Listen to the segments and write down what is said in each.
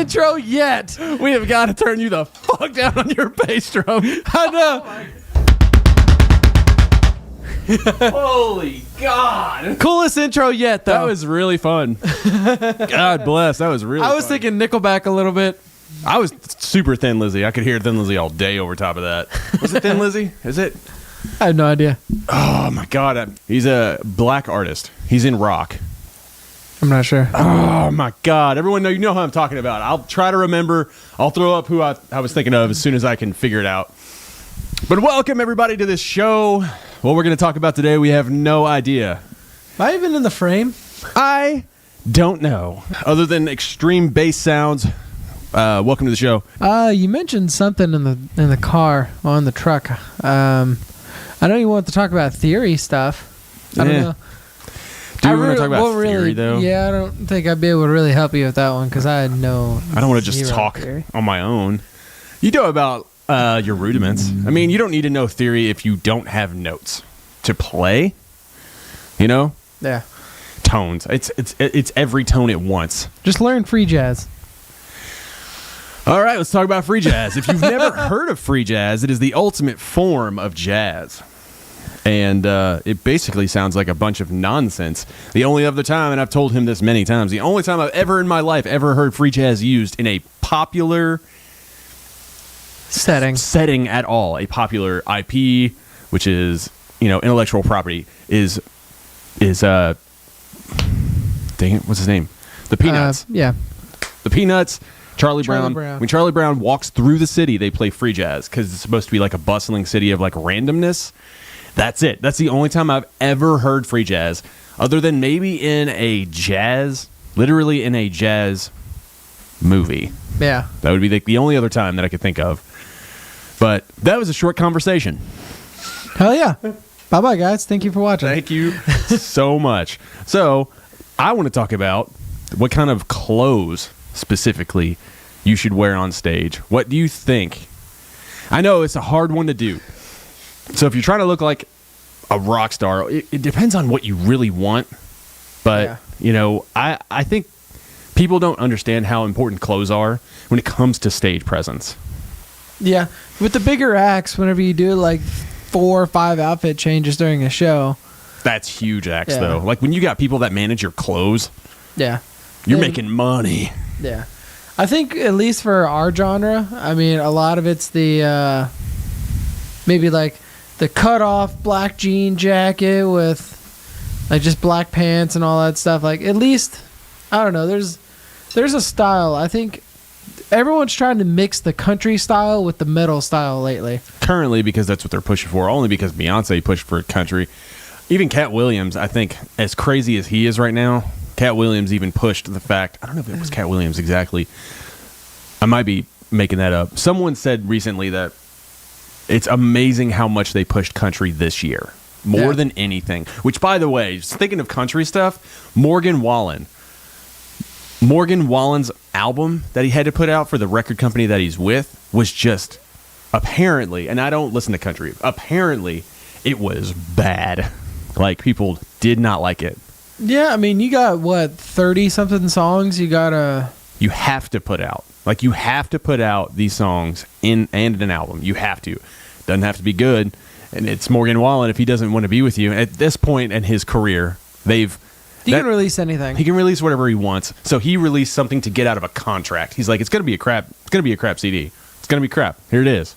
intro yet. We have got to turn you the fuck down on your bass drum. I know. Holy God. Coolest intro yet, though. That was really fun. God bless. That was really I was fun. thinking Nickelback a little bit. I was super Thin Lizzy. I could hear Thin Lizzy all day over top of that. Was it Thin Lizzy? Is it? I have no idea. Oh, my God. He's a black artist. He's in rock. I'm not sure. Oh, my God. Everyone you know who I'm talking about. I'll try to remember. I'll throw up who I was thinking of as soon as I can figure it out. But welcome, everybody, to this show. What we're going to talk about today, we have no idea. Am I even in the frame? I don't know. Other than extreme bass sounds, welcome to the show. You mentioned something in the car on the truck. I know you want to talk about theory stuff. I don't know. Do you want to talk about theory, though? Yeah, I don't think I'd be able to really help you with that one because I had no. I don't want to just talk theory on my own. You know about your rudiments. I mean, you don't need to know theory if you don't have notes to play. You know? Yeah. Tones. It's every tone at once. Just learn free jazz. All right, let's talk about free jazz. If you've never heard of free jazz, it is the ultimate form of jazz. And it basically sounds like a bunch of nonsense. The only other time, and I've told him this many times, the only time I've ever in my life ever heard free jazz used in a popular setting at all, a popular IP, which is, intellectual property, is dang it, what's his name? The Peanuts. Yeah. The Peanuts. Charlie Brown. When Charlie Brown walks through the city, they play free jazz because it's supposed to be like a bustling city of like randomness. That's it. That's the only time I've ever heard free jazz, other than maybe literally in a jazz movie. Yeah. That would be the only other time that I could think of. But that was a short conversation. Hell yeah. Bye-bye, guys. Thank you for watching. Thank you so much. So I want to talk about what kind of clothes specifically you should wear on stage. What do you think? I know it's a hard one to do. So if you're trying to look like a rock star, it depends on what you really want. But, I think people don't understand how important clothes are when it comes to stage presence. Yeah. With the bigger acts, whenever you do like 4 or 5 outfit changes during a show. That's huge acts, though. Like when you got people that manage your clothes. Yeah. You're making money. Yeah. I think at least for our genre, I mean, a lot of it's the maybe like the cut off black jean jacket with like just black pants and all that stuff. Like at least, I don't know, there's a style. I think everyone's trying to mix the country style with the metal style lately. Currently, because that's what they're pushing for, only because Beyonce pushed for country. Even Cat Williams, I think, as crazy as he is right now, Cat Williams even pushed the fact, I don't know if it was Cat Williams exactly. I might be making that up. Someone said recently that it's amazing how much they pushed country this year. More than anything. Which, by the way, just thinking of country stuff, Morgan Wallen's album that he had to put out for the record company that he's with was just apparently, and I don't listen to country, apparently it was bad. Like, people did not like it. Yeah, I mean, you got, 30-something songs you have to put out. Like, you have to put out these songs in an album. You have to. Doesn't have to be good. And it's Morgan Wallen. If he doesn't want to be with you, at this point in his career, he can release anything. He can release whatever he wants. So he released something to get out of a contract. He's like, it's going to be a crap CD. It's going to be crap. Here it is.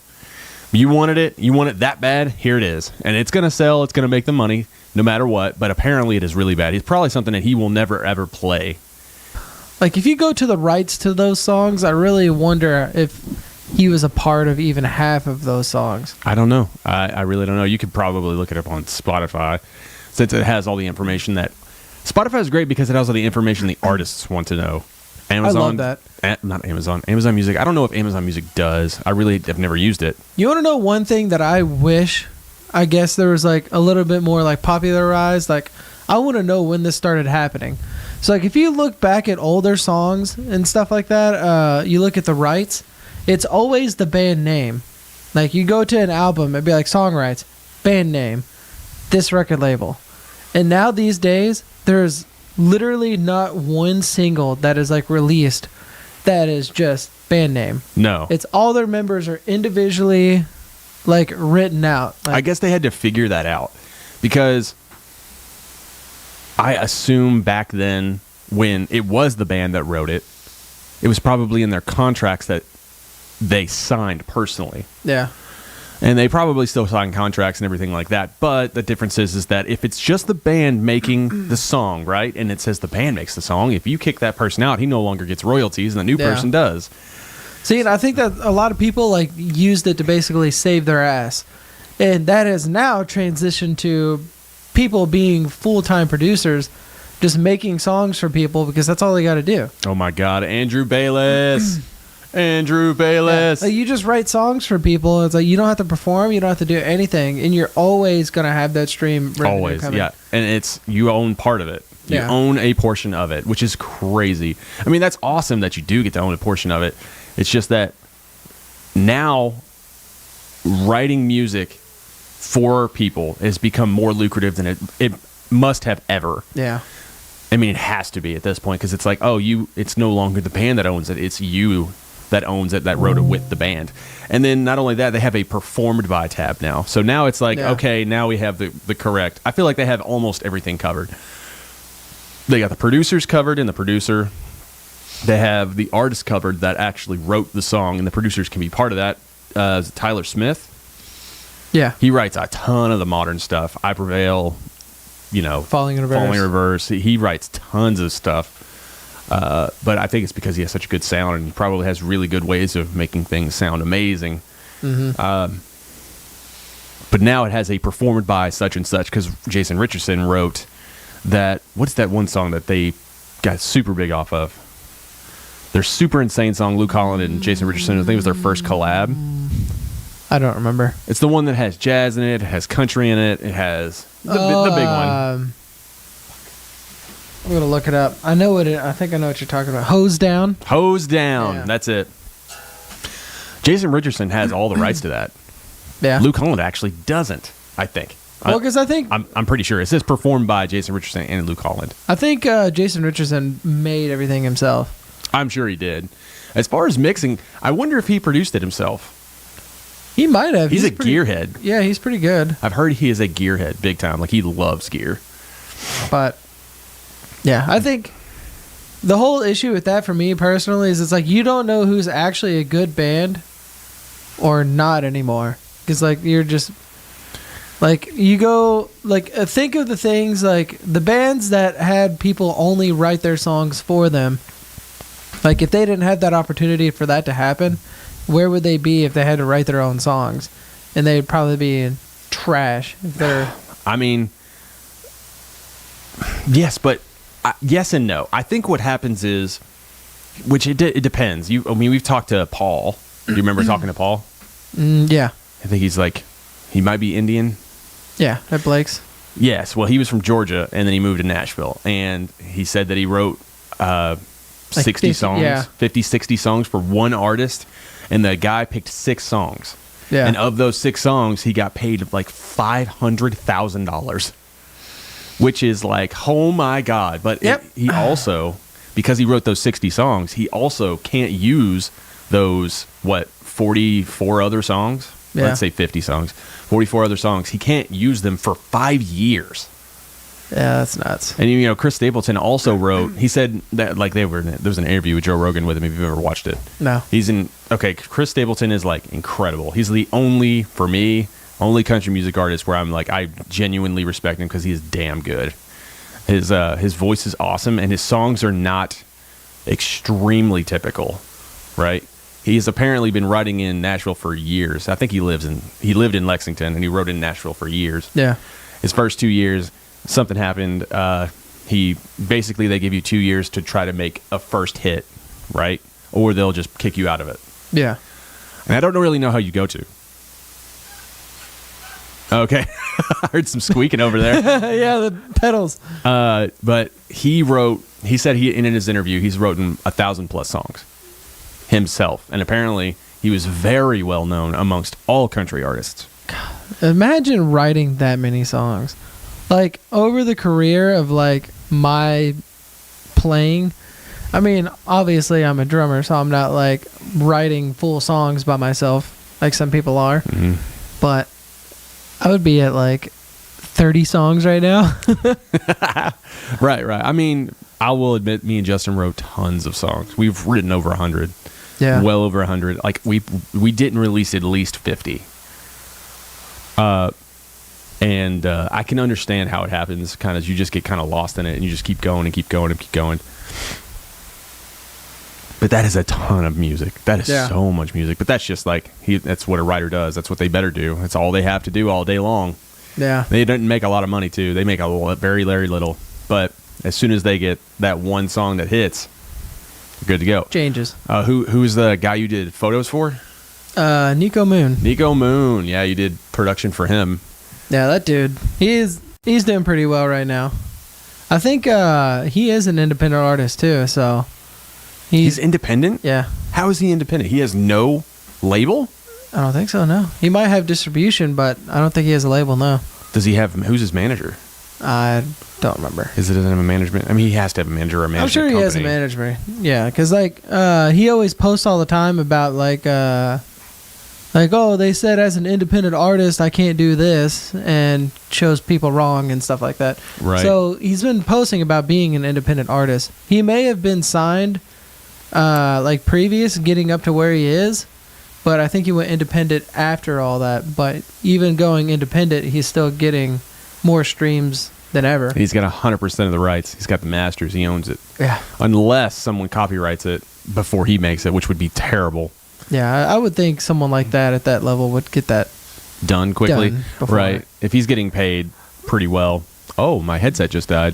You wanted it. You want it that bad. Here it is. And it's going to sell. It's going to make the money no matter what. But apparently it is really bad. It's probably something that he will never, ever play. Like, if you go to the rights to those songs, I really wonder if he was a part of even half of those songs. I don't know. I really don't know. You could probably look it up on Spotify, since it has all the information that... Spotify is great because it has all the information the artists want to know. Amazon, I love that. Not Amazon. Amazon Music. I don't know if Amazon Music does. I really have never used it. You want to know one thing that I wish, I guess there was like a little bit more like popularized? Like, I want to know when this started happening. So, like, if you look back at older songs and stuff like that, you look at the rights, it's always the band name. Like, you go to an album, it'd be like Songwrites, band name, this record label. And now these days, there's literally not one single that is, like, released that is just band name. No. It's all their members are individually like written out. Like, I guess they had to figure that out because I assume back then when it was the band that wrote it, it was probably in their contracts that they signed personally. yeah. And they probably still sign contracts and everything like that. But the difference is that if it's just the band making the song, right, and it says the band makes the song, if you kick that person out, he no longer gets royalties, and the new person does. See, and I think that a lot of people like used it to basically save their ass. And that has now transitioned to people being full-time producers, just making songs for people because that's all they got to do. Oh, my God. Andrew Bayless. Andrew Bayless. Yeah. Like, you just write songs for people. It's like you don't have to perform. You don't have to do anything. And you're always going to have that stream revenue Always, coming. yeah. And it's you own part of it. You Yeah. own a portion of it, which is crazy. I mean, that's awesome that you do get to own a portion of it. It's just that now writing music for people has become more lucrative than it must have ever. Yeah. I mean, it has to be at this point because it's like, it's no longer the band that owns it. It's you that owns it, that wrote it with the band. And then not only that, they have a performed by tab now. So now it's like, okay, now we have the correct. I feel like they have almost everything covered. They got the producers covered and the producer. They have the artist covered that actually wrote the song, and the producers can be part of that. Tyler Smith. Yeah. He writes a ton of the modern stuff. I Prevail, Falling in Reverse. He writes tons of stuff. But I think it's because he has such a good sound, and he probably has really good ways of making things sound amazing. Mm-hmm. But now it has a performed by such and such because Jason Richardson wrote that. What's that one song that they got super big off of? Their super insane song, Luke Holland and Jason Richardson. I think it was their first collab. I don't remember. It's the one that has jazz in it. It has country in it. It has the big one. I'm going to look it up. I think I know what you're talking about. Hose Down. Hose Down. Yeah. That's it. Jason Richardson has all the rights to that. Yeah. Luke Holland actually doesn't, I think. Well, because I'm pretty sure it says performed by Jason Richardson and Luke Holland. I think Jason Richardson made everything himself. I'm sure he did. As far as mixing, I wonder if he produced it himself. He might have. He's a gearhead. Yeah, he's pretty good. I've heard he is a gearhead big time. Like, he loves gear. But yeah, I think the whole issue with that for me personally is it's like you don't know who's actually a good band or not anymore. Because like you're just like you go like think of the things like the bands that had people only write their songs for them. Like if they didn't have that opportunity for that to happen, where would they be if they had to write their own songs? And they'd probably be in trash if they're. I mean, yes, but yes and no. I think what happens is, which it depends. We've talked to Paul. Do you remember talking to Paul? Yeah. I think he might be Indian. Yeah, at Blake's. Yes. Well, he was from Georgia, and then he moved to Nashville. And he said that he wrote 60 songs, 50, 60 songs for one artist. And the guy picked 6 songs. Yeah. And of those 6 songs, he got paid like $500,000. Which is like, oh my God. But he also, because he wrote those 60 songs, he also can't use those, 44 other songs? Yeah. Let's say 50 songs. 44 other songs. He can't use them for 5 years. Yeah, that's nuts. And, Chris Stapleton also wrote, he said that, like, there was an interview with Joe Rogan with him, if you've ever watched it. No. Chris Stapleton is, like, incredible. He's the only country music artist where I'm like, I genuinely respect him because he is damn good. His voice is awesome, and his songs are not extremely typical, right? He's apparently been writing in Nashville for years. I think he lived in Lexington, and he wrote in Nashville for years. Yeah. His first 2 years, something happened. They give you 2 years to try to make a first hit, right? Or they'll just kick you out of it. Yeah. And I don't really know how you go to. Okay. I heard some squeaking over there. Yeah, the pedals. But he said in his interview, he's written 1,000+ songs himself. And apparently he was very well known amongst all country artists. God, imagine writing that many songs. Like over the career of like my playing, I mean, obviously I'm a drummer, so I'm not like writing full songs by myself like some people are. Mm-hmm. But I would be at like 30 songs right now. Right. I mean, I will admit, me and Justin wrote tons of songs. We've written over 100. Yeah. Well over 100. Like we didn't release at least 50. And I can understand how it happens. Kind of, you just get kind of lost in it, and you just keep going and keep going and keep going. But that is a ton of music. That is so much music. But that's just like that's what a writer does. That's what they better do. That's all they have to do all day long. Yeah. They don't make a lot of money too. They make very, very little. But as soon as they get that one song that hits, good to go. Changes. Who's the guy you did photos for? Nico Moon. Nico Moon. Yeah, you did production for him. Yeah, that dude. He's doing pretty well right now. I think he is an independent artist too, so he's independent? Yeah. How is he independent? He has no label? I don't think so, no. He might have distribution, but I don't think he has a label, no. Does he have who's his manager? I don't remember. Is it a management? I mean, he has to have a manager or a management. I'm sure he company. has a management. Yeah, because like he always posts all the time about like oh, they said as an independent artist I can't do this, and shows people wrong and stuff like that. Right. So he's been posting about being an independent artist. He may have been signed like previous, getting up to where he is, but I think he went independent after all that. But even going independent, he's still getting more streams than ever. He's got 100% of the rights. He's got the masters. He owns it. Yeah. Unless someone copyrights it before he makes it, which would be terrible. Yeah, I would think someone like that at that level would get that done quickly. done before. Right. If he's getting paid pretty well. Oh, my headset just died.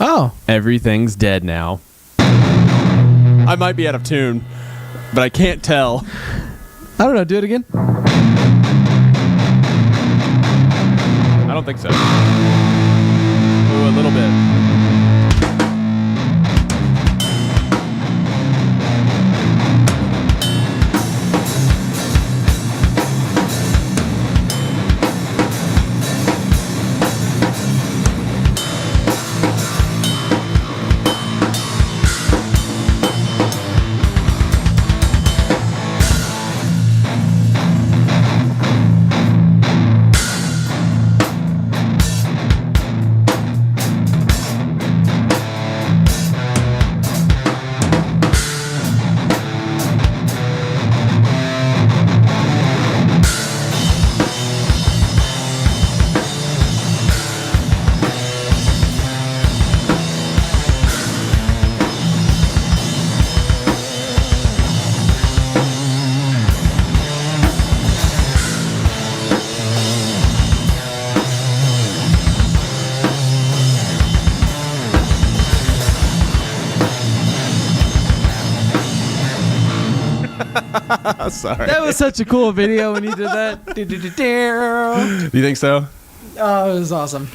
Oh. Everything's dead now. I might be out of tune, but I can't tell. I don't know. Do it again. I don't think so. Ooh, a little bit. Sorry. That was such a cool video when you did that. Do you think so? Oh, it was awesome.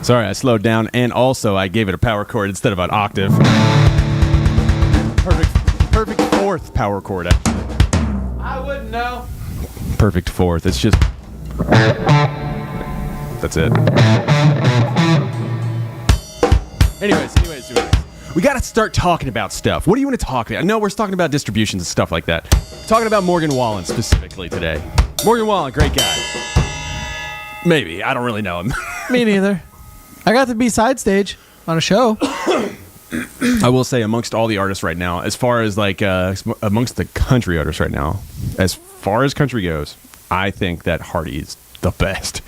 Sorry, I slowed down, and also I gave it a power chord instead of an octave. Perfect fourth power chord. I wouldn't know. Perfect fourth. It's just... That's it. Anyways. We got to start talking about stuff. What do you want to talk about? No, we're talking about distributions and stuff like that. Talking about Morgan Wallen specifically today. Morgan Wallen, great guy. Maybe. I don't really know him. Me neither. I got to be side stage on a show. I will say, amongst all the artists right now, as far as like amongst the country artists right now, as far as country goes, I think that Hardy is the best.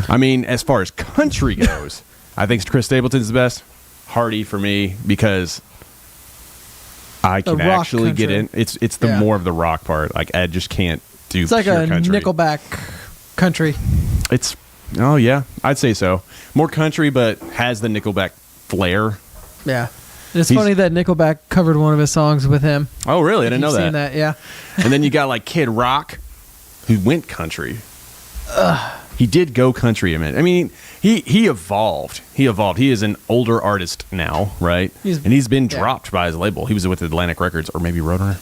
I mean, as far as country goes, I think Chris Stapleton's the best. Hardy for me, because I can actually country. get in. It's the more of the rock part. Like, I just can't do. It's like pure a country. Nickelback country. It's yeah, I'd say so. More country, but has the Nickelback flair. Yeah. It's funny that Nickelback covered one of his songs with him. Oh, really? I didn't know You've that. seen that, yeah. And then you got like Kid Rock, who went country. He did go country a minute. I mean, he evolved. He is an older artist now, right? He's been dropped by his label. He was with Atlantic Records, or maybe Roadrunner.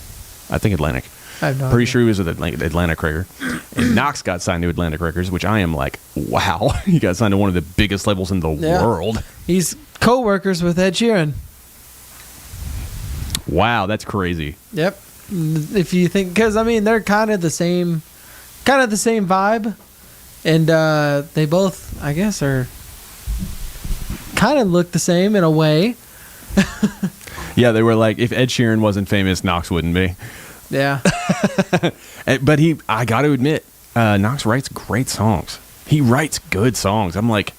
I think Atlantic. I have no Pretty idea. sure he was with Atlantic Records. And Knox got signed to Atlantic Records, which I am like, wow. He got signed to one of the biggest labels in the world. He's co-workers with Ed Sheeran. Wow, that's crazy. Yep. If you think, because I mean, they're kind of the same vibe, and they both, I guess, are kind of look the same in a way. Yeah, they were like, if Ed Sheeran wasn't famous, Knox wouldn't be. Yeah. But I got to admit, Knox writes great songs. He writes good songs. I'm like,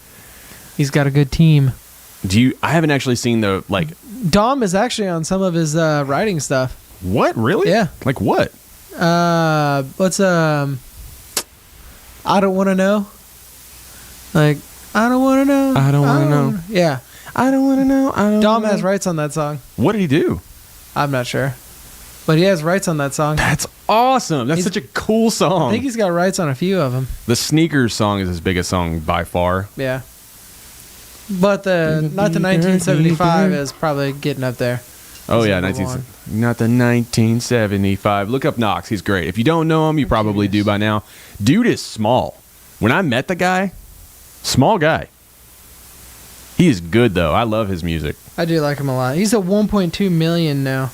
He's got a good team. I haven't actually seen the, like, Dom is actually on some of his writing stuff. what? Really? Yeah. Like what? What's I don't want to know. Like, I don't want to know. I don't wanna know. Yeah. I don't want to know. Dom has rights on that song. What did he do? I'm not sure. But he has rights on that song. That's awesome. That's such a cool song. I think he's got rights on a few of them. The Sneakers song is his biggest song by far. Yeah. But not the 1975 is probably getting up there. Oh yeah, Number 19 not the 1975. Look up Knox. He's great. If you don't know him, you probably do by now. Dude is small. When I met the guy, small guy. He is good though. I love his music. I do like him a lot. He's at 1.2 million now.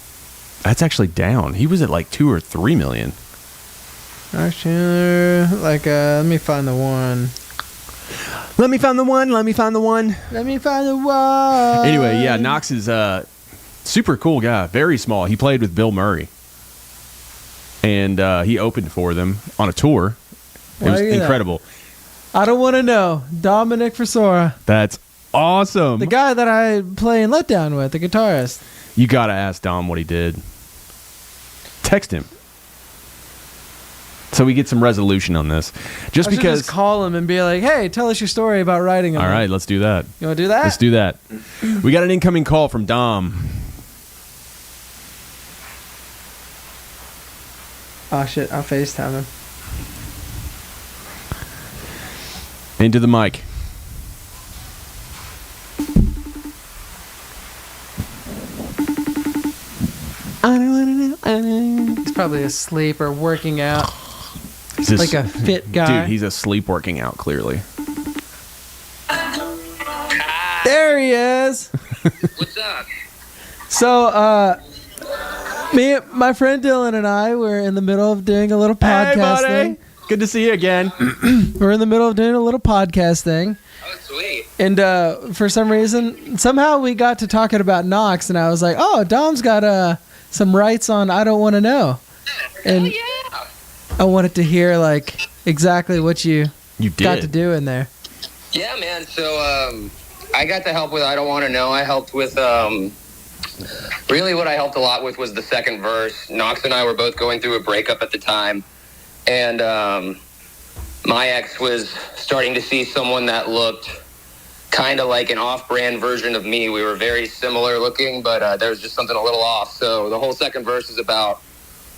That's actually down. He was at like 2 or 3 million. Actually, let me find the one. Let me find the one. Let me find the one. Let me find the one. Anyway, yeah, Knox is super cool guy. Very small. He played with Bill Murray. And he opened for them on a tour. It was incredible. I don't want to know. Dominic Forsora. That's awesome. The guy that I play in Letdown with, the guitarist. You got to ask Dom what he did. Text him. So we get some resolution on this. Just I should because. just call him and be like, hey, tell us your story about writing them. All right, let's do that. You want to do that? Let's do that. We got an incoming call from Dom. Oh, shit. I'll FaceTime him. Into the mic. I don't want to know. I don't. He's probably asleep or working out. He's just, Like a fit guy. Dude, he's asleep working out, clearly. There he is. What's up? So, my friend Dylan and I were in the middle of doing a little podcast Hey, buddy. thing. Good to see you again. We're in the middle of doing a little podcast thing. Oh, sweet. And for some reason, somehow we got to talking about Knox, and I was like, oh, Dom's got some rights on I Don't Want to Know. And Oh, yeah. I wanted to hear, like, exactly what you You did. got to do in there. Yeah, man. So, I got to help with I Don't Want to Know. I helped with, really what I helped a lot with was the second verse. Knox and I were both going through a breakup at the time. And my ex was starting to see someone that looked kind of like an off-brand version of me. We were very similar looking, but there was just something a little off. So the whole second verse is about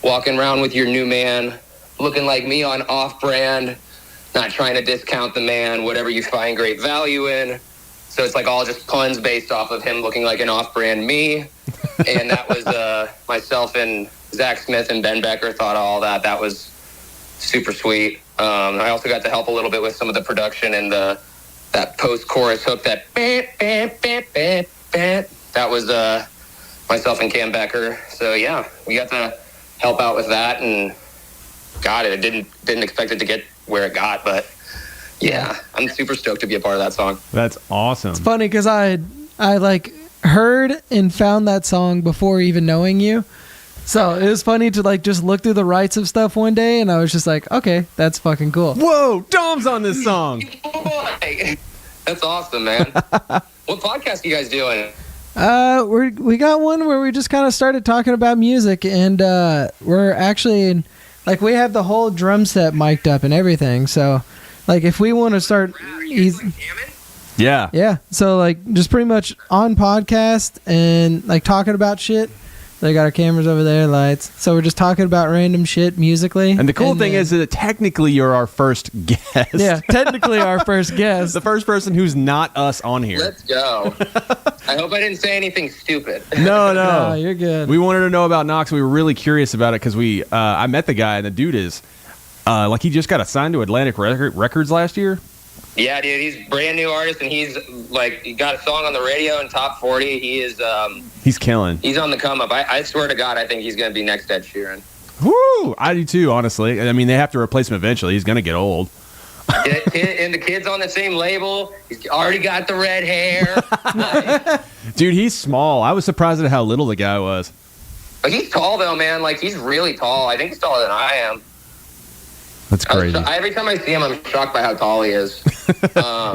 walking around with your new man, looking like me on off-brand, not trying to discount the man, whatever you find great value in. So it's like all just puns based off of him looking like an off-brand me. And that was myself and Zach Smith and Ben Becker thought of all that. That was super sweet. I also got to help a little bit with some of the production and that post-chorus hook, that that was myself and Cam Becker. So yeah, we got to help out with that, and got it. I didn't expect it to get where it got, but yeah, I'm super stoked to be a part of that song. That's awesome. It's funny because I like heard and found that song before even knowing you. So it was funny to like just look through the rights of stuff one day, and I was just like, okay, that's fucking cool. Whoa, Dom's on this song. Boy, that's awesome, man. What podcast are you guys doing? We got one where we just kind of started talking about music, and we're actually like we have the whole drum set mic'd up and everything. So like if we want to start, Yeah. yeah. So like just pretty much on podcast and like talking about shit. They got our cameras over there, lights. So we're just talking about random shit musically. And the cool thing is that technically you're our first guest. Yeah, technically our first guest. The first person who's not us on here. Let's go. I hope I didn't say anything stupid. No. No, you're good. We wanted to know about Knox. We were really curious about it because I met the guy, and the dude is like he just got assigned to Atlantic Records last year. Yeah, dude, he's a brand new artist, and he's like, he got a song on the radio in top 40. He is, he's killing. He's on the come up. I swear to God, I think he's going to be next Ed Sheeran. Woo! I do too, honestly. I mean, they have to replace him eventually. He's going to get old. And the kid's on the same label. He's already got the red hair. Dude, he's small. I was surprised at how little the guy was. But he's tall, though, man. Like, he's really tall. I think he's taller than I am. That's crazy. Every time I see him, I'm shocked by how tall he is.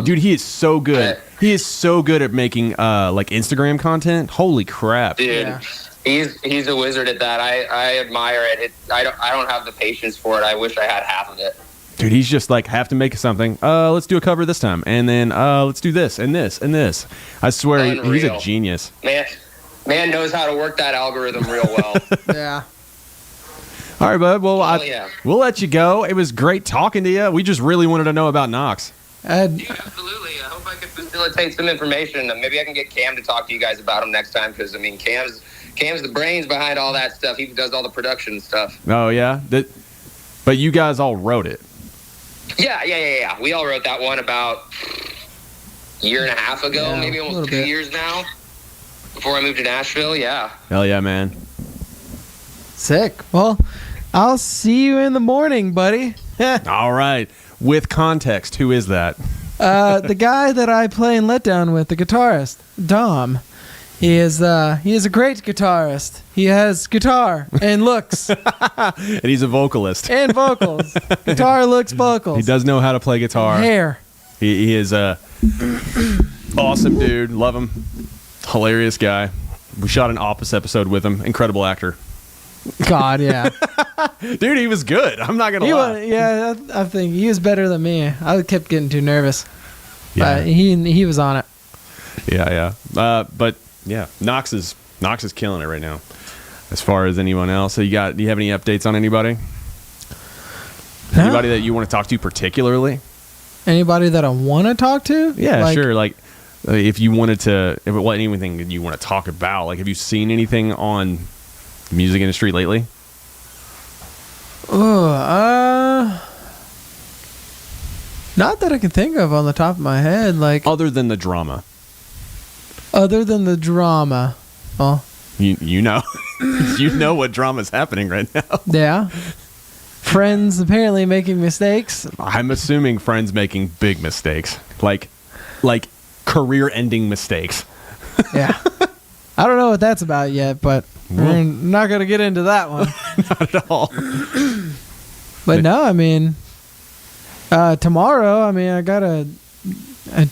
Dude, he is so good. He is so good at making like Instagram content. Holy crap. Dude, Yeah. he's a wizard at that. I admire it. I don't have the patience for it. I wish I had half of it. Dude, he's just like, have to make something. Let's do a cover this time. And then let's do this and this and this. I swear, he's a Unreal. genius. Man knows how to work that algorithm real well. Yeah. All right, bud. Well, Yeah. we'll let you go. It was great talking to you. We just really wanted to know about Knox. Dude, absolutely. I hope I can facilitate some information. Maybe I can get Cam to talk to you guys about him next time, because, I mean, Cam's the brains behind all that stuff. He does all the production stuff. Oh, yeah? But you guys all wrote it. Yeah. We all wrote that one about a year and a half ago, Yeah, maybe a almost little 2 bit. years now, before I moved to Nashville. Yeah. Hell yeah, man. Sick. Well, I'll see you in the morning, buddy. All right. With context, who is that? The guy that I play in Letdown with, the guitarist, Dom. He is a great guitarist. He has guitar and looks And he's a vocalist. and vocals. Guitar, looks, vocals. He does know how to play guitar. Hair. He is a awesome dude. Love him. Hilarious guy. We shot an Office episode with him. Incredible actor. God, yeah. Dude, he was good. I'm not gonna lie. I think he was better than me. I kept getting too nervous. Yeah. But he was on it. Yeah. But yeah, Knox is killing it right now. As far as anyone else, do you have any updates on anybody? No. Anybody that you want to talk to particularly? Anybody that I want to talk to? Yeah, sure. Like, if you wanted to, anything that you want to talk about, like, have you seen anything on the music industry lately? Not that I can think of on the top of my head. Like, Other than the drama, other than the drama. Well, you know, you know what drama's happening right now. yeah. Friends apparently making mistakes. I'm assuming friends making big mistakes, like career-ending mistakes. Yeah. I don't know what that's about yet, but we're not going to get into that one. Not at all. But no, I mean, tomorrow, I got a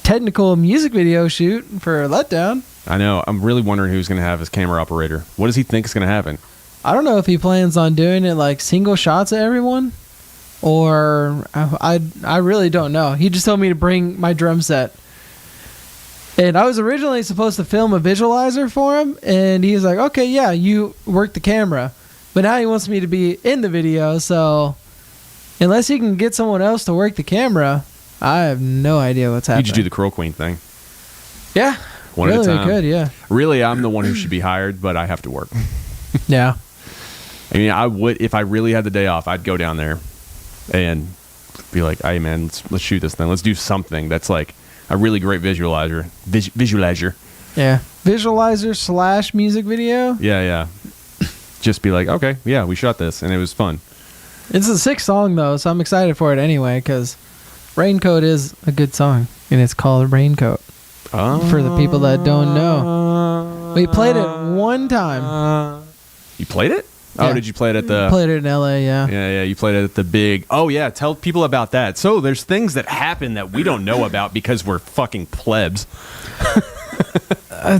technical music video shoot for Letdown. I know. I'm really wondering who's going to have his camera operator. What does he think is going to happen? I don't know if he plans on doing it like single shots of everyone, or I really don't know. He just told me to bring my drum set. And I was originally supposed to film a visualizer for him, and he's like, okay, yeah, you work the camera. But now he wants me to be in the video, so unless he can get someone else to work the camera, I have no idea what's You happening. just do the Crow Queen thing. Yeah. One really, at a time. we could, yeah. Really, I'm the one who should be hired, but I have to work. Yeah. I mean, I would, if I really had the day off, I'd go down there and be like, hey, man, let's shoot this thing. Let's do something that's like a really great visualizer. Visualizer. Yeah. Visualizer / music video. Yeah. Just be like, okay, yeah, we shot this, and it was fun. It's a sick song, though, so I'm excited for it anyway, because Raincoat is a good song, and it's called Raincoat. For the people that don't know. We played it one time. You played it? Yeah. Oh, did you play it at the... Played it in L.A., yeah. Yeah, you played it at the big... Oh, yeah, tell people about that. So there's things that happen that we don't know about because we're fucking plebs.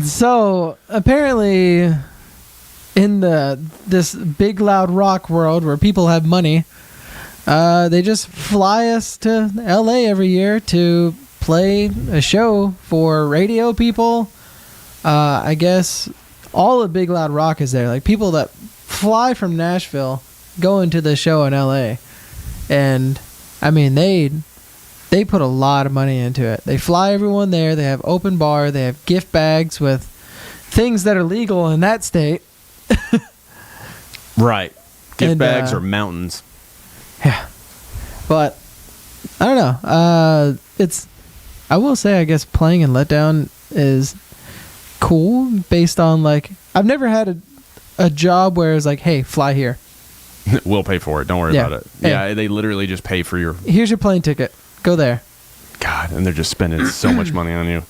So, apparently, in this big, loud rock world where people have money, they just fly us to L.A. every year to play a show for radio people. I guess all of Big Loud Rock is there. Like people that fly from Nashville go into the show in LA, and I mean they put a lot of money into it. They fly everyone there. They have open bar. They have gift bags with things that are legal in that state. Right. Gift bags or mountains. Yeah. But I don't know. I will say, I guess playing in Letdown is cool based on like, I've never had a job where it's like, hey, fly here. We'll pay for it. Don't worry about it. Hey. Yeah, they literally just pay for your... Here's your plane ticket. Go there. God, and they're just spending so much money on you.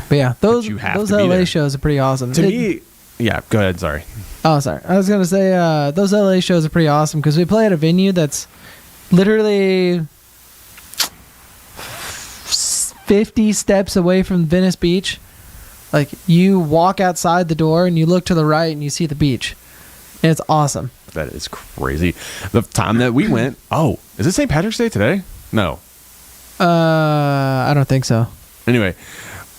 But yeah, those LA there. shows are pretty awesome. To me, yeah, go ahead, sorry. Oh, sorry. I was going to say those LA shows are pretty awesome because we play at a venue that's literally 50 steps away from Venice Beach. Like, you walk outside the door and you look to the right and you see the beach. And it's awesome. That is crazy. The time that we went, is it St. Patrick's Day today? No. I don't think so. Anyway,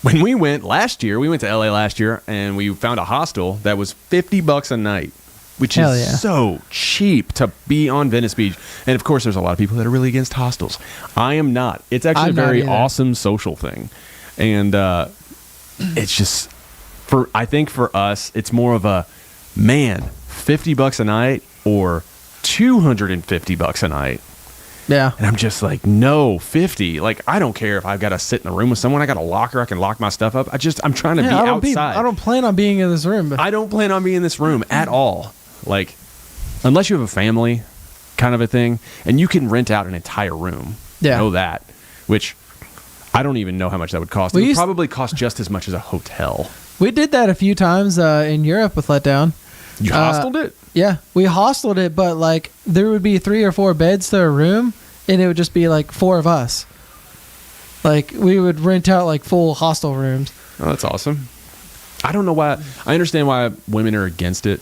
when we went last year, we went to LA last year and we found a hostel that was $50 a night, which is so cheap to be on Venice Beach. And of course, there's a lot of people that are really against hostels. I am not. It's actually a very awesome social thing. And it's just, I think for us, it's more of a, man, $50 a night or $250 a night. Yeah. And I'm just like, no, 50. Like, I don't care if I've got to sit in the room with someone. I got a locker. I can lock my stuff up. I'm trying to be outside. I don't plan on being in this room. But I don't plan on being in this room at all. Like, unless you have a family kind of a thing, and you can rent out an entire room. Yeah. Know that. Which, I don't even know how much that would cost. It would probably cost just as much as a hotel. We did that a few times in Europe with Letdown. You hosteled it? Yeah, we hosteled it, but like there would be 3 or 4 beds to a room, and it would just be like 4 of us. Like we would rent out like full hostel rooms. Oh, that's awesome. I don't know why. I understand why women are against it.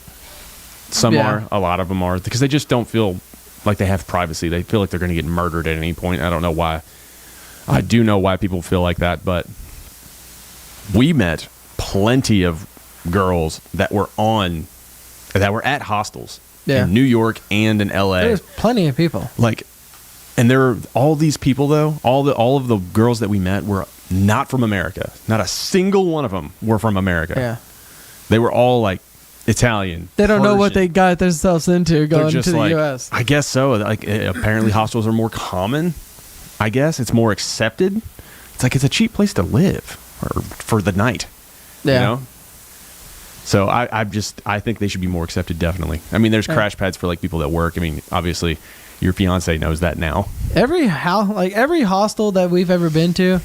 Some are, a lot of them are, because they just don't feel like they have privacy. They feel like they're going to get murdered at any point. I don't know why. I do know why people feel like that, but we met plenty of girls that were at hostels in New York and in LA. There's plenty of people. Like, and there are all these people though, all of the girls that we met were not from America. Not a single one of them were from America. Yeah. They were all like Italian. They don't know what they got themselves into going to the US. I guess so. Like apparently hostels are more common. I guess it's more accepted. It's like it's a cheap place to live or for the night. Yeah. You know? So I think they should be more accepted, definitely. I mean, there's crash pads for like people that work. I mean, obviously, your fiance knows that now. Every hostel that we've ever been to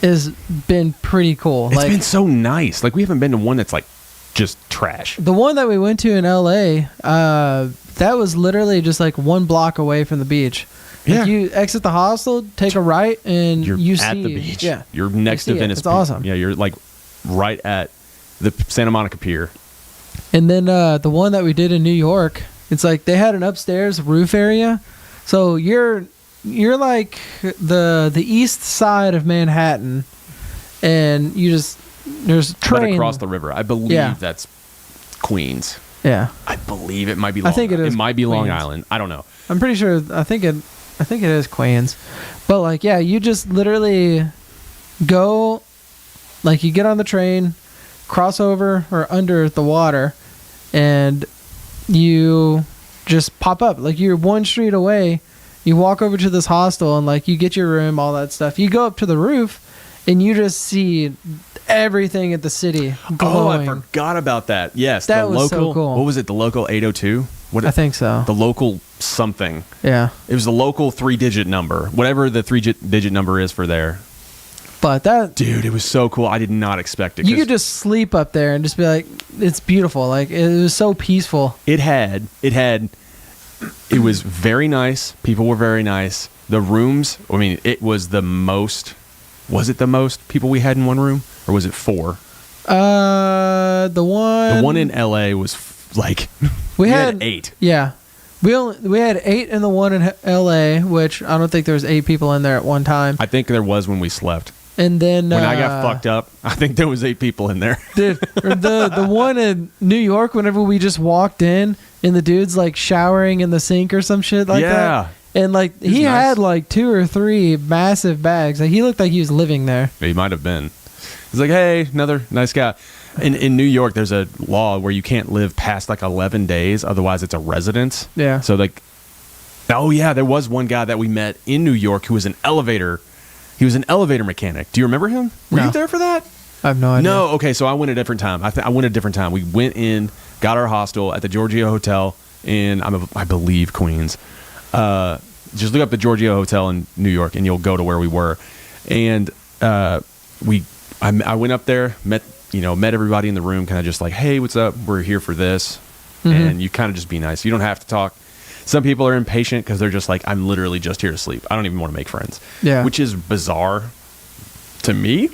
has been pretty cool. It's been so nice. Like we haven't been to one that's like just trash. The one that we went to in LA, that was literally just like 1 block away from the beach. Yeah. Like you exit the hostel, take a right, and you're you at see the beach. Yeah, you're next to Venice. It's awesome. Yeah, you're like right at the Santa Monica Pier. And then the one that we did in New York, it's like they had an upstairs roof area, so you're like the east side of Manhattan, and there's a train right across the river. I believe that's Queens. Yeah, I believe it might be. Long I think it is. It might be Long Queens. Island. I don't know. I'm pretty sure. I think it is Queens, but like you just literally go, like you get on the train, cross over or under the water, and you just pop up. Like you're 1 street away. You walk over to this hostel and like you get your room, all that stuff. You go up to the roof, and you just see everything at the city glowing. Oh, I forgot about that. Yes, that the was local. so cool. What was it? The local 802. I think so. The local something. Yeah. It was the local 3-digit number, whatever the 3-digit number is for there. But that, dude, it was so cool. I did not expect it. You could just sleep up there and just be like, it's beautiful. Like it was so peaceful. It was very nice. People were very nice. The rooms, I mean, it was the most. Was it the most people we had in one room, or was it 4? The one in LA was like we had 8. Yeah, we had 8 in the one in LA, which I don't think there was 8 people in there at one time. I think there was when we slept. And then When I got fucked up, I think there was 8 people in there. dude, or the one in New York, whenever we just walked in and the dude's like showering in the sink or some shit like that. And like he had like 2 or 3 massive bags. Like he looked like he was living there. He might have been. He's like, hey, another nice guy. In New York, there's a law where you can't live past like 11 days, otherwise it's a residence. Yeah. So like, oh yeah, there was one guy that we met in New York who was an elevator. He was an elevator mechanic. Do you remember him? Were No. you there for that? I have no idea. No. Okay, so I went a different time. I went a different time. We went in, got our hostel at the Giorgio Hotel in I believe Queens. Just look up the Giorgio Hotel in New York, and you'll go to where we were. And I went up there, met everybody in the room, kind of just like, hey, what's up? We're here for this. And you kind of just be nice. You don't have to talk. Some people are impatient because they're just like, I'm literally just here to sleep. I don't even want to make friends. Yeah. Which is bizarre to me.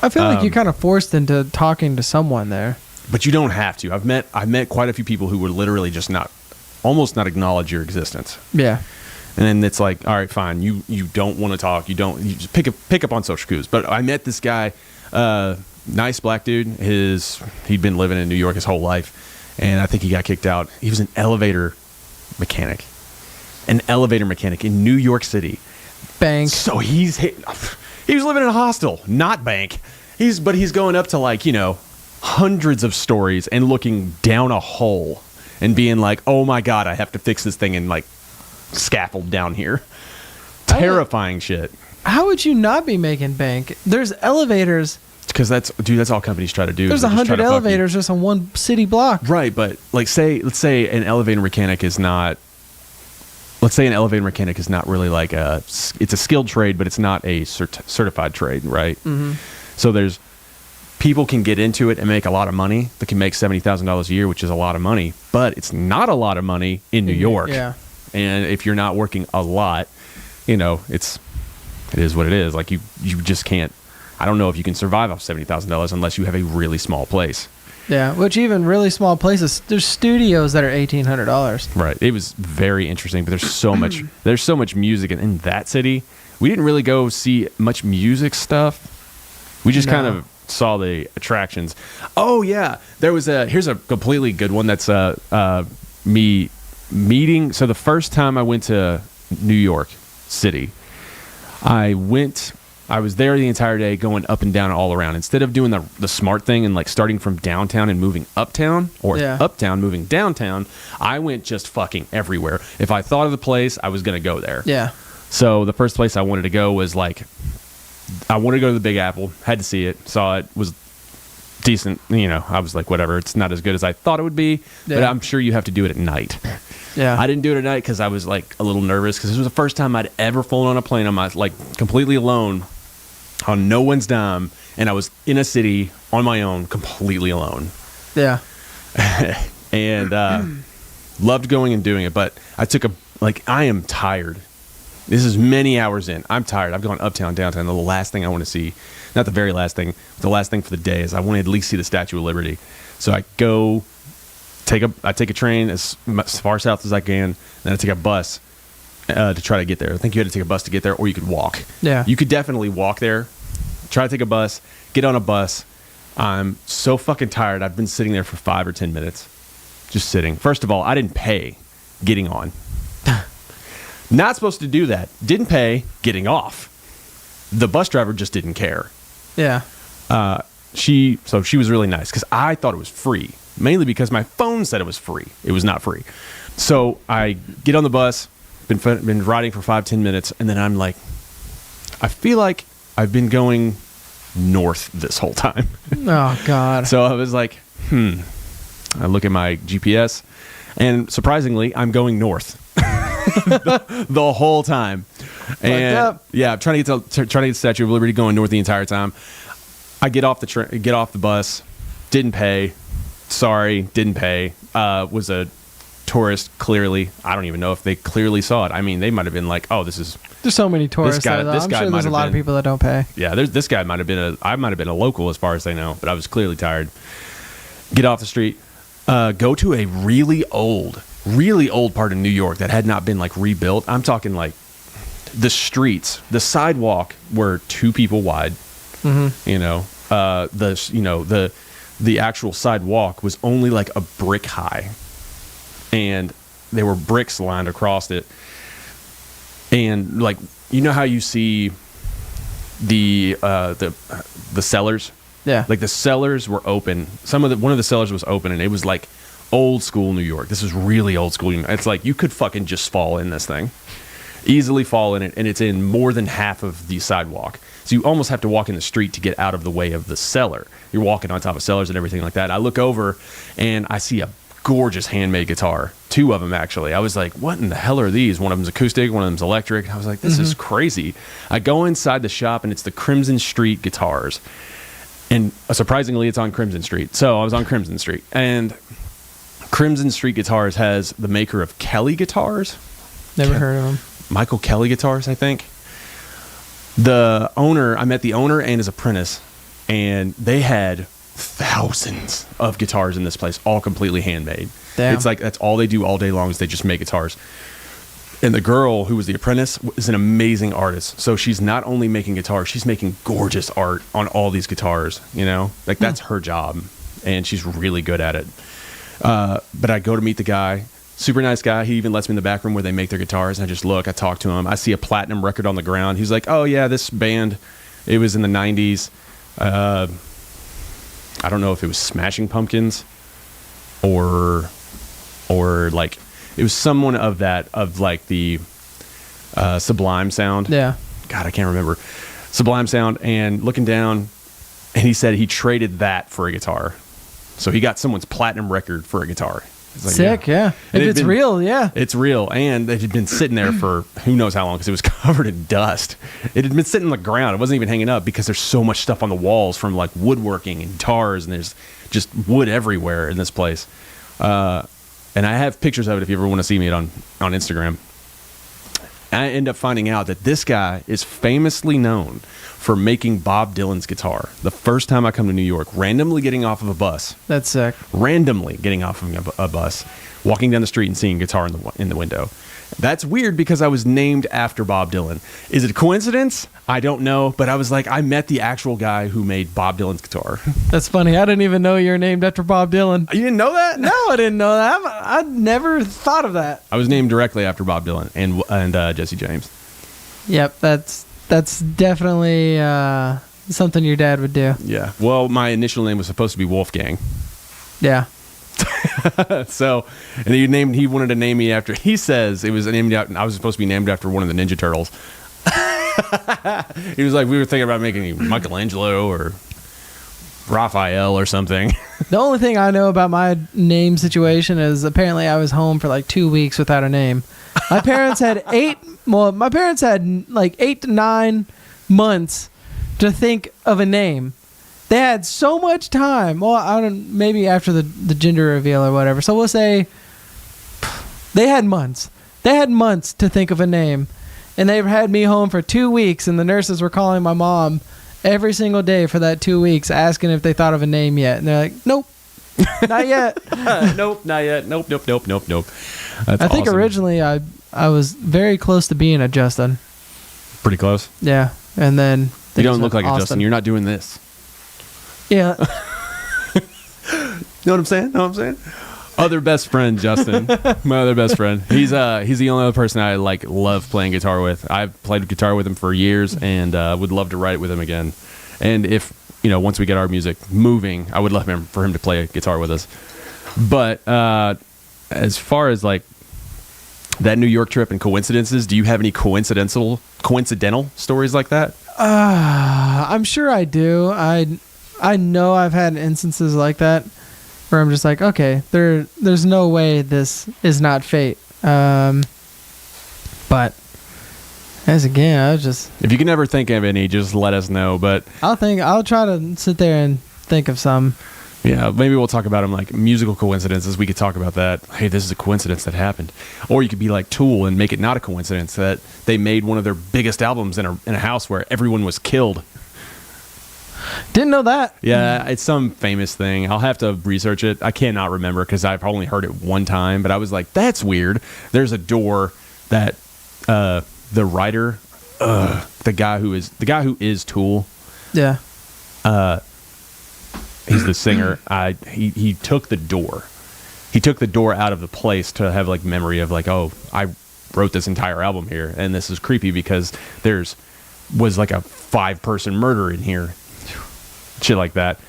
I feel like you're kind of forced into talking to someone there. But you don't have to. I've met quite a few people who would literally just almost not acknowledge your existence. Yeah. And then it's like, all right, fine. You don't want to talk. You just pick up on social cues. But I met this guy, nice black dude. He'd been living in New York his whole life, and I think he got kicked out. He was an elevator mechanic in New York City. Bank. So he was living in a hostel, not bank. He's going up to like, hundreds of stories and looking down a hole and being like, oh my God, I have to fix this thing and like scaffold down here. Terrifying shit. How would you not be making bank? There's elevators. Because that's all companies try to do. There's 100 elevators just on one city block. Right, but like let's say an elevator mechanic is not really like it's a skilled trade, but it's not a certified trade, right? Mm-hmm. So people can get into it and make a lot of money. They can make $70,000 a year, which is a lot of money, but it's not a lot of money in New York. Yeah. And if you're not working a lot, it is what it is. Like you just can't. I don't know if you can survive off $70,000 unless you have a really small place. Yeah, which even really small places, there's studios that are $1,800. Right. It was very interesting, but there's so much music in that city. We didn't really go see much music stuff. We just kind of saw the attractions. Oh yeah, here's a completely good one. That's me meeting. So the first time I went to New York City, I was there the entire day, going up and down and all around. Instead of doing the smart thing and like starting from downtown and moving uptown, or uptown moving downtown, I went just fucking everywhere. If I thought of the place, I was going to go there. Yeah. So the first place I wanted to go was like, I wanted to go to the Big Apple. Had to see it. Saw it. Was decent. I was like, whatever. It's not as good as I thought it would be, but I'm sure you have to do it at night. Yeah. I didn't do it at night because I was like a little nervous, because this was the first time I'd ever flown on a plane on my completely alone, on no one's dime, and I was in a city on my own, completely alone. Yeah. And loved going and doing it, but I am tired. This is many hours in. I'm tired. I've gone uptown, downtown. The last thing I want to see, not the very last thing, but the last thing for the day, is I want to at least see the Statue of Liberty. So I take a train as far south as I can, then I take a bus to try to get there. I think you had to take a bus to get there, or you could walk. Yeah. You could definitely walk there. Try to take a bus, get on a bus. I'm so fucking tired. I've been sitting there for 5 or 10 minutes. Just sitting. First of all, I didn't pay getting on. Not supposed to do that. Didn't pay getting off. The bus driver just didn't care. Yeah. She was really nice, because I thought it was free. Mainly because my phone said it was free. It was not free. So I get on the bus, been riding for 5-10 minutes, and then I'm like, I feel like I've been going north this whole time. Oh, God. So I was like, I look at my GPS, and surprisingly, I'm going north the whole time. And yeah, I'm trying to get the Statue of Liberty, going north the entire time. I get off the bus, didn't pay. Sorry, didn't pay. Was a tourist, clearly. I don't even know if they clearly saw it. I mean, they might have been like, oh, there's so many tourists. I'm sure there's a lot of people that don't pay. Yeah, this guy might have been I might have been a local as far as they know, but I was clearly tired. Get off the street, go to a really old part of New York that had not been like rebuilt. I'm talking like the streets, the sidewalk were 2 people wide. You know, the actual sidewalk was only like a brick high, and there were bricks lined across it. And like, you know how you see the cellars? Yeah. Like the cellars were open. One of the cellars was open, and it was like old school New York. This was really old school. It's like you could fucking just fall in this thing, easily fall in it, and it's in more than half of the sidewalk. So you almost have to walk in the street to get out of the way of the cellar. You're walking on top of cellars and everything like that. I look over and I see a gorgeous handmade guitar. 2 of them, actually. I was like, what in the hell are these? One of them's acoustic, one of them's electric. I was like, this is crazy. I go inside the shop and it's the Crimson Street Guitars. And surprisingly, it's on Crimson Street. So I was on Crimson Street. And Crimson Street Guitars has the maker of Kelly Guitars. Never heard of him. Michael Kelly Guitars, I think. The owner, I met the owner and his apprentice, and they had thousands of guitars in this place, all completely handmade. Damn. It's like that's all they do all day long is they just make guitars. And the girl who was the apprentice is an amazing artist. So she's not only making guitars, she's making gorgeous art on all these guitars, you know? Like that's her job, and she's really good at it. But I go to meet the guy. Super nice guy. He even lets me in the back room where they make their guitars. And I just look, I talk to him. I see a platinum record on the ground. He's like, oh yeah, this band, it was in the 90s. I don't know if it was Smashing Pumpkins or like, it was someone of like the Sublime sound. Yeah. God, I can't remember. Sublime sound. And looking down, and he said he traded that for a guitar. So he got someone's platinum record for a guitar. Like, sick, yeah. If it's real, yeah. It's real. And it had been sitting there for who knows how long because it was covered in dust. It had been sitting on the ground. It wasn't even hanging up because there's so much stuff on the walls from like woodworking and guitars, and there's just wood everywhere in this place. And I have pictures of it if you ever want to see me on Instagram. I end up finding out that this guy is famously known for making Bob Dylan's guitar. The first time I come to New York, randomly getting off of a bus. That's sick. Randomly getting off of a bus, walking down the street and seeing a guitar in the window. That's weird because I was named after Bob Dylan. Is it a coincidence? I don't know, but I was like, I met the actual guy who made Bob Dylan's guitar. That's funny. I didn't even know you're named after Bob Dylan. You didn't know that? No, I didn't know that. I never thought of that. I was named directly after Bob Dylan and Jesse James. Yep, that's definitely something your dad would do. Yeah. Well, my initial name was supposed to be Wolfgang. Yeah. So, and he wanted to name me after. He says it was named out. I was supposed to be named after one of the Ninja Turtles. He was like, we were thinking about making Michelangelo or Raphael or something. The only thing I know about my name situation is apparently I was home for like 2 weeks without a name. My parents had like 8 to 9 months to think of a name. They had so much time. Well, I don't, maybe after the gender reveal or whatever. So we'll say they had months. They had months to think of a name. And they had me home for 2 weeks, and the nurses were calling my mom every single day for that 2 weeks, asking if they thought of a name yet. And they're like, nope, not yet. Nope, not yet. Nope. That's I think awesome. originally I was very close to being a Justin. Pretty close. Yeah. And then You don't look like a Austin. Justin. You're not doing this. Yeah. Know what I'm saying? Other best friend, Justin. My other best friend. He's the only other person I like love playing guitar with. I've played guitar with him for years and would love to write with him again. And if, once we get our music moving, I would love for him to play guitar with us. But as far as like that New York trip and coincidences, do you have any coincidental stories like that? I'm sure I do. I know I've had instances like that where I'm just like, okay, there's no way this is not fate. But as again, I was just, If you can ever think of any, just let us know. But I'll try to sit there and think of some. yeah, maybe we'll talk about them like musical coincidences. We could talk about that. Hey, this is a coincidence that happened. Or you could be like Tool and make it not a coincidence that they made one of their biggest albums in a house where everyone was killed. Didn't know that. Yeah, it's some famous thing. I'll have to research it. I cannot remember because I've only heard it one time. But I was like, that's weird. There's a door that the writer, the guy who is Tool. Yeah. He's the singer. He took the door. He took the door out of the place to have like memory of like, oh, I wrote this entire album here, and this is creepy because was like a 5-person murder in here, shit like that.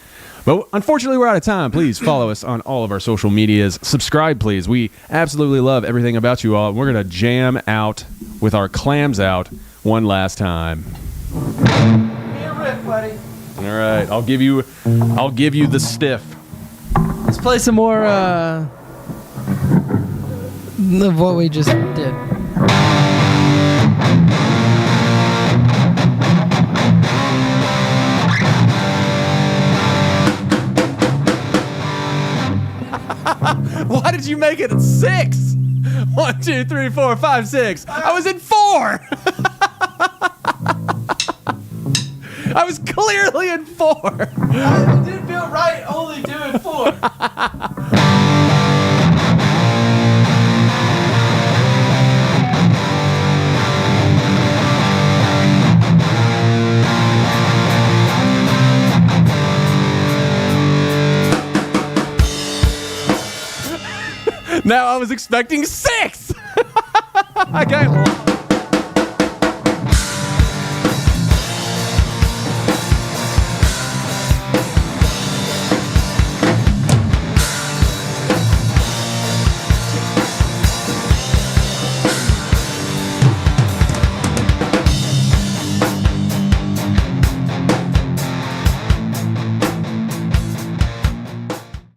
But unfortunately, we're out of time. Please follow us on all of our social medias. Subscribe, please. We absolutely love everything about you all. We're gonna jam out with our clams out one last time. Give me a riff, buddy. All right, I'll give you the stiff. Let's play some more of what we just did. Why did you make it at 6? 1, 2, 3, 4, 5, 6. I was in 4. I was clearly in 4. It didn't feel right only doing 4. Now I was expecting 6. I got